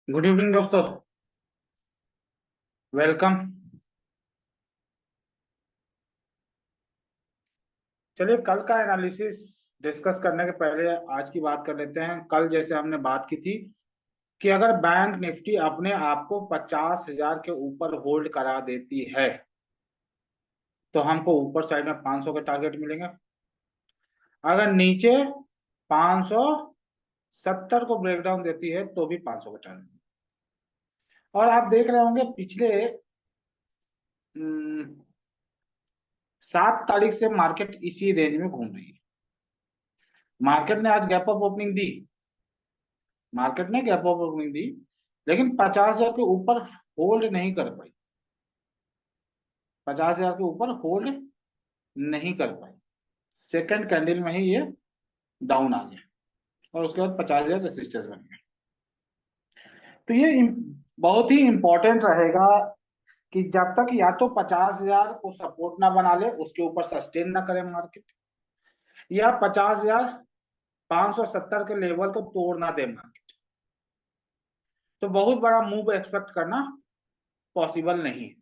Good evening दोस्तों, welcome. चलिए कल का एनालिसिस डिस्कस करने के पहले आज की बात कर लेते हैं। कल जैसे हमने बात की थी कि अगर बैंक निफ्टी अपने आप को 50,000 के ऊपर होल्ड करा देती है तो हमको ऊपर साइड में 500 के टारगेट मिलेंगे। अगर नीचे 570 को ब्रेकडाउन देती है तो भी 500 के टारगेट। और आप देख रहे होंगे पिछले 7 तारीख से मार्केट इसी रेंज में घूम रही है। मार्केट ने आज गैप अप ओपनिंग दी, मार्केट ने गैप अप ओपनिंग दी, लेकिन 50,000 के ऊपर होल्ड नहीं कर पाई। 50,000 के ऊपर होल्ड नहीं कर पाई। सेकंड कैंडल में ही ये डाउन आ गया और उसके बाद 50,000 रेसिस्टेंस बन गया। तो ये बहुत ही इंपॉर्टेंट रहेगा कि जब तक या तो 50,000 को सपोर्ट ना बना ले, उसके ऊपर सस्टेन ना करे मार्केट, या 50,570 के लेवल को तोड़ ना दे मार्केट, तो बहुत बड़ा मूव एक्सपेक्ट करना पॉसिबल नहीं है।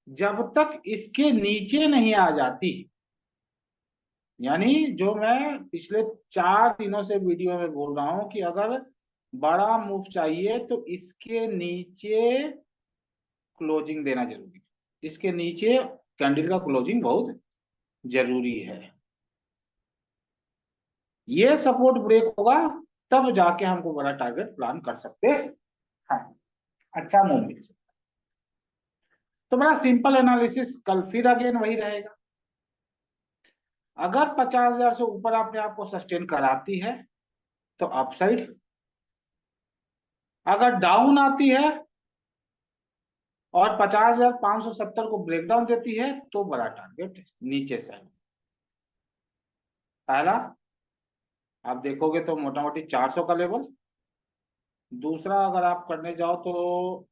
जब तक इसके नीचे नहीं आ जाती, यानी जो मैं पिछले 4 दिनों से वीडियो में बोल रहा हूं कि अगर बड़ा मूव चाहिए तो इसके नीचे क्लोजिंग देना जरूरी है। इसके नीचे कैंडल का क्लोजिंग बहुत जरूरी है। ये सपोर्ट ब्रेक होगा तब जाके हमको बड़ा टारगेट प्लान कर सकते हैं, अच्छा मूव मिल सकता। तो बड़ा सिंपल एनालिसिस कल फिर अगेन वही रहेगा। अगर 50,000 से ऊपर अपने आप को सस्टेन कराती है तो अपसाइड, अगर डाउन आती है और 50,570 को ब्रेकडाउन देती है तो बड़ा टारगेट नीचे साइड। पहला आप देखोगे तो मोटा मोटी 400 का लेवल, दूसरा अगर आप करने जाओ तो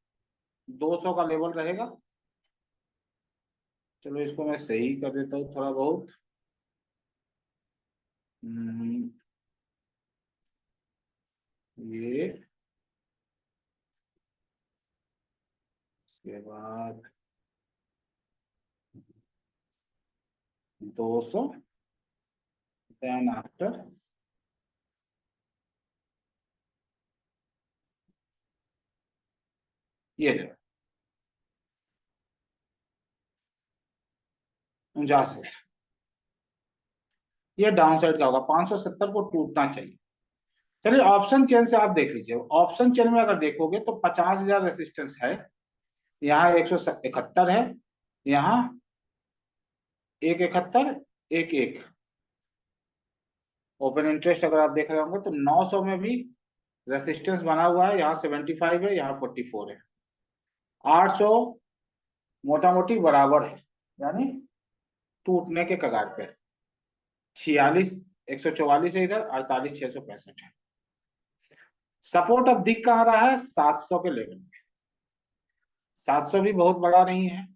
200 का लेवल रहेगा। चलो इसको मैं सही कर देता हूँ थोड़ा बहुत। हम्म, ये इसके बाद 200, देन आफ्टर ये 49, ये डाउन साइड का होगा। 570 को टूटना चाहिए। चलिए ऑप्शन चेन से आप देख लीजिए। ऑप्शन चेन में अगर देखोगे तो 50,000 रेसिस्टेंस है, यहाँ 171 है, यहाँ 171, 11 ओपन इंटरेस्ट अगर आप देख रहे होंगे तो 900 में भी रेसिस्टेंस बना हुआ है। यहाँ 75 है, यहाँ 44 है, 800 मोटा मोटी बराबर है, यानी टूटने के कगार पे। 46, 144 है इधर, 48, 665 है। सपोर्ट अब दिख कहाँ रहा है? 700 के लेवल में। 700 भी बहुत बड़ा नहीं है।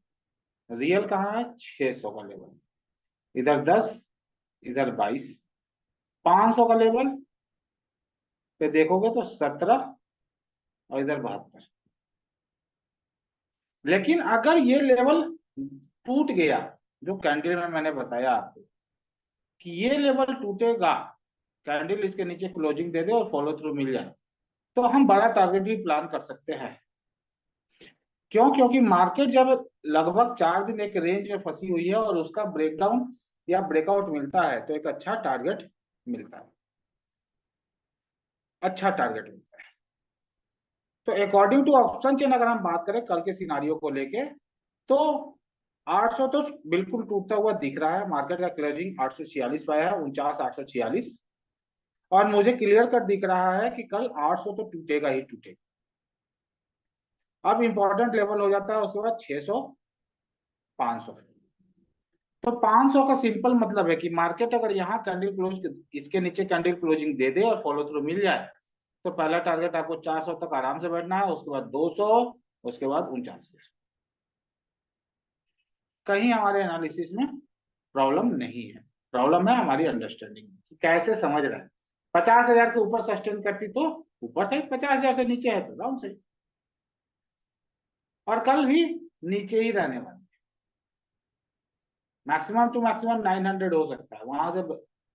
रियल कहाँ है? 600 का लेवल। इधर 10, इधर 22, 500 का लेवल पे देखोगे तो 17 और इधर 72। लेकिन अगर ये लेवल टूट गया, जो कैंडल में मैंने बताया आपको कि ये लेवल टूटेगा, कैंडल इसके नीचे क्लोजिंग दे दे और फॉलो थ्रू मिल जाए, तो हम बड़ा टारगेट भी प्लान कर सकते हैं। क्यों? क्योंकि मार्केट जब लगभग 4 दिन एक रेंज में फंसी हुई है और उसका ब्रेकडाउन या ब्रेकआउट मिलता है तो एक अच्छा टारगेट मिलता है, अच्छा टारगेट मिलता है। तो अकॉर्डिंग टू ऑप्शन चेन अगर हम बात करें कल के सिनारियो को लेके, तो 800 तो बिल्कुल टूटता हुआ दिख रहा है। मार्केट का क्लोजिंग 846 पाया है, 49,846। और मुझे क्लियर कट दिख रहा है कि कल 800 तो टूटेगा ही टूटेगा। अब इंपॉर्टेंट लेवल हो जाता है उसके बाद 600, 500। तो 500 का सिंपल मतलब है कि मार्केट अगर यहाँ कैंडल क्लोज इसके नीचे कैंडल क्लोजिंग दे दे और फॉलो थ्रू मिल जाए तो पहला टारगेट आपको 400 तक आराम से बैठना है, उसके बाद 200, उसके बाद 49। कहीं हमारे एनालिसिस में प्रॉब्लम नहीं है। प्रॉब्लम है हमारी अंडरस्टैंडिंग में, कैसे समझ रहे हैं। 50,000 के ऊपर सस्टेन करती तो ऊपर साइड 50,000 से नीचे है तो डाउन साइड, और कल भी नीचे ही रहने वाले, मैक्सिमम टू मैक्सिमम 900 हो सकता है, वहां से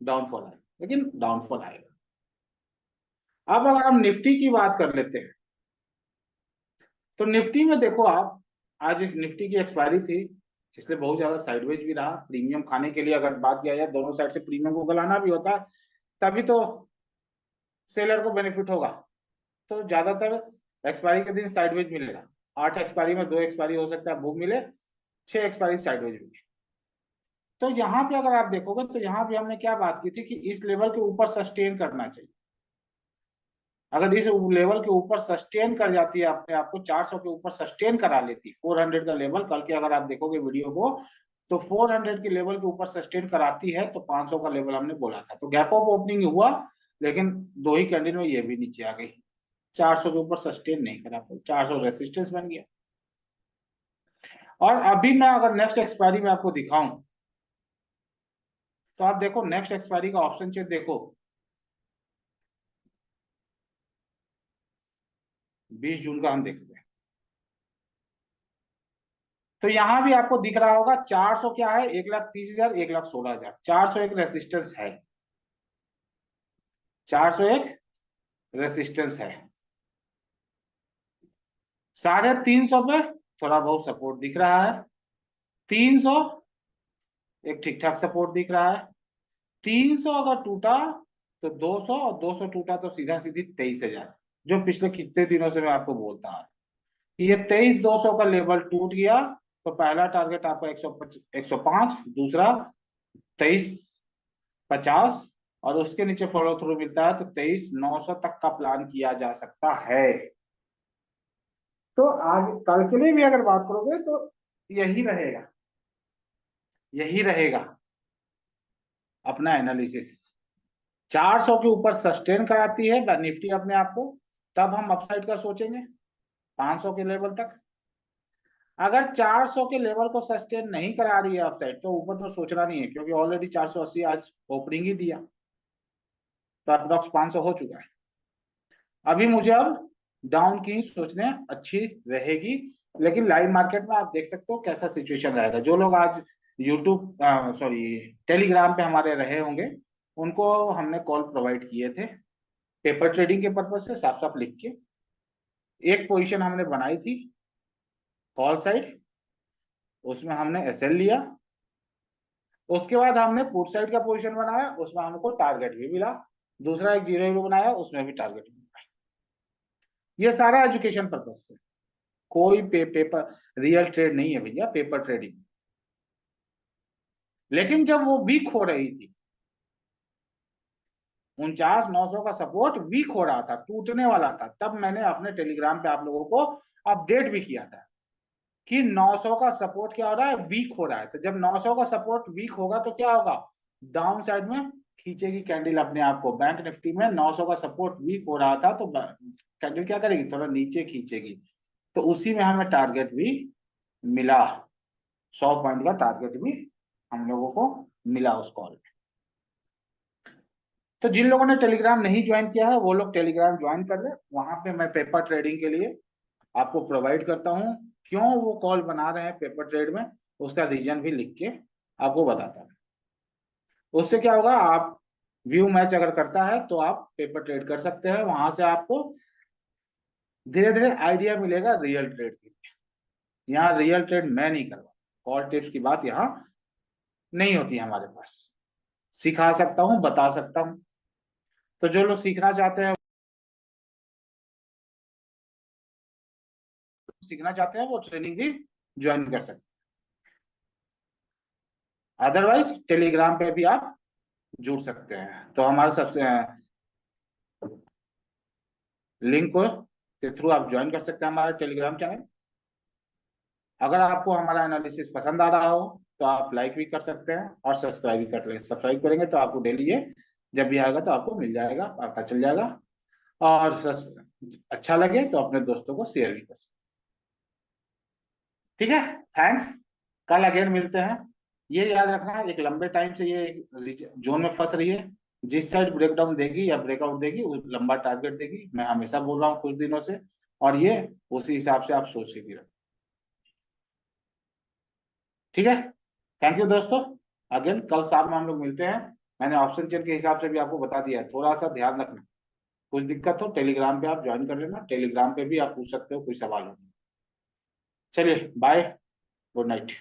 डाउनफॉल आएगा, लेकिन डाउनफॉल आएगा। अब अगर हम निफ्टी की बात कर लेते हैं, तो निफ्टी में देखो आप, आज एक निफ्टी की एक्सपायरी थी, इसलिए बहुत ज्यादा साइडवेज भी रहा। प्रीमियम खाने के लिए अगर बात किया जाए, दोनों साइड से प्रीमियम को गलाना भी होता है, तभी तो सेलर को बेनिफिट होगा। तो ज्यादातर एक्सपायरी के दिन साइडवेज मिलेगा, 8 एक्सपायरी में 2 एक्सपायरी हो सकता है बुक मिले, 6 एक्सपायरी साइडवेज मिले। तो यहाँ पे अगर आप देखोगे तो यहाँ पे हमने क्या बात की थी कि इस लेवल के ऊपर सस्टेन करना चाहिए। अगर इस लेवल के ऊपर सस्टेन कर जाती है, अपने आप को 400 के ऊपर सस्टेन करा लेती, 400 का लेवल, कल के अगर आप देखोगे वीडियो को, तो 400 के लेवल के ऊपर सस्टेन कराती है तो 500 का लेवल हमने बोला था। तो गैप ऑफ ओपनिंग हुआ, लेकिन 2 ही कैंडल में ये भी नीचे आ गई, 400 के ऊपर सस्टेन नहीं करा, 400 रेसिस्टेंस बन गया। और अभी मैं अगर नेक्स्ट एक्सपायरी में आपको दिखाऊं, तो आप देखो नेक्स्ट एक्सपायरी का ऑप्शन चेक देखो, 20 जून का हम देखते हैं। तो यहां भी आपको दिख रहा होगा 400 क्या है, 1,30,000, 1,16,000, 400 एक रेसिस्टेंस है, 400 एक रेसिस्टेंस है। 350 पे थोड़ा बहुत सपोर्ट दिख रहा है, 300 एक ठीक ठाक सपोर्ट दिख रहा है, 300 अगर टूटा तो 200, और 200 टूटा तो सीधा सीधी 23,000, जो पिछले कितने दिनों से मैं आपको बोलता हूं। ये 23,200 का लेवल टूट गया तो पहला टारगेट आपका 105, दूसरा 23,50, और उसके नीचे फॉलो थ्रू मिलता है तो 23,900 तक का प्लान किया जा सकता है। तो आज कल के लिए भी अगर बात करोगे तो यही रहेगा, यही रहेगा अपना एनालिसिस। 400 के ऊपर सस्टेन कराती है निफ्टी अपने आप को, तब हम अपसाइड का सोचेंगे 500 के लेवल तक। अगर 400 के लेवल को सस्टेन नहीं करा रही है अपसाइड, तो ऊपर तो सोचना नहीं है, क्योंकि ऑलरेडी 480 आज ओपनिंग ही दिया, तो अप्रॉक्स 500 हो चुका है। अभी मुझे अब डाउन की सोचने अच्छी रहेगी, लेकिन लाइव मार्केट में आप देख सकते हो कैसा सिचुएशन रहेगा। जो लोग आज यूट्यूब सॉरी टेलीग्राम पे हमारे रहे होंगे, उनको हमने कॉल प्रोवाइड किए थे पेपर ट्रेडिंग के पर्पज से, साफ साफ लिख के। एक पोजीशन हमने बनाई थी कॉल साइड, उसमें हमने एसएल लिया। उसके बाद हमने पुट साइड का पोजीशन बनाया, उसमें हमको टारगेट भी मिला। दूसरा एक जीरो बनाया, उसमें भी टारगेट मिला। ये सारा एजुकेशन पर्पज से, कोई पेपर रियल ट्रेड नहीं है भैया, पेपर ट्रेडिंग। लेकिन जब वो वीक हो रही थी, 49,900 का सपोर्ट वीक हो रहा था, टूटने वाला था, तब मैंने अपने टेलीग्राम पे आप लोगों को अपडेट भी किया था कि 900 का सपोर्ट क्या हो रहा है, वीक हो रहा है। तो जब 900 का सपोर्ट वीक होगा तो क्या होगा, डाउन साइड में खींचेगी कैंडल अपने आप को। बैंक निफ्टी में 900 का सपोर्ट वीक हो रहा था, तो कैंडल क्या करेगी, थोड़ा नीचे खींचेगी। तो उसी में हमें टारगेट भी मिला, 100 पॉइंट का टारगेट भी हम लोगों को मिला उस कॉल में। तो जिन लोगों ने टेलीग्राम नहीं ज्वाइन किया है, वो लोग टेलीग्राम ज्वाइन कर ले। वहां पे मैं पेपर ट्रेडिंग के लिए आपको प्रोवाइड करता हूँ, क्यों वो कॉल बना रहे हैं पेपर ट्रेड में, उसका रीजन भी लिख के आपको बताता हूँ। उससे क्या होगा, आप व्यू मैच अगर करता है तो आप पेपर ट्रेड कर सकते हैं, वहां से आपको धीरे धीरे आइडिया मिलेगा रियल ट्रेड की। यहाँ रियल ट्रेड मैं नहीं करवा, कॉल टिप्स की बात यहाँ नहीं होती हमारे पास। सिखा सकता हूँ, बता सकता हूँ। तो जो लोग सीखना चाहते हैं, वो ट्रेनिंग भी ज्वाइन कर सकते हैं। अदरवाइज टेलीग्राम पे भी आप जुड़ सकते हैं। तो हमारे सबसे लिंक को के थ्रू आप ज्वाइन कर सकते हैं हमारा टेलीग्राम चैनल। अगर आपको हमारा एनालिसिस पसंद आ रहा हो तो आप लाइक भी कर सकते हैं और सब्सक्राइब भी कर ले। सब्सक्राइब करेंगे तो आपको डेली ये जब भी आएगा तो आपको मिल जाएगा, पता चल जाएगा। और अच्छा लगे तो अपने दोस्तों को शेयर भी कर सकते। ठीक है, थैंक्स। कल अगेन मिलते हैं। ये याद रखना, एक लंबे टाइम से ये जोन में फंस रही है, जिस साइड ब्रेकडाउन देगी या ब्रेकआउट देगी उस लंबा टारगेट देगी, मैं हमेशा बोल रहा हूँ कुछ दिनों से, और ये उसी हिसाब से आप सोच के रखें। ठीक है, थैंक यू दोस्तों। अगेन कल शाम में हम लोग मिलते हैं। मैंने ऑप्शन चेन के हिसाब से भी आपको बता दिया है, थोड़ा सा ध्यान रखना। कुछ दिक्कत हो टेलीग्राम पे आप ज्वाइन कर लेना, टेलीग्राम पे भी आप पूछ सकते हो कोई सवाल हो। चलिए बाय, गुड नाइट।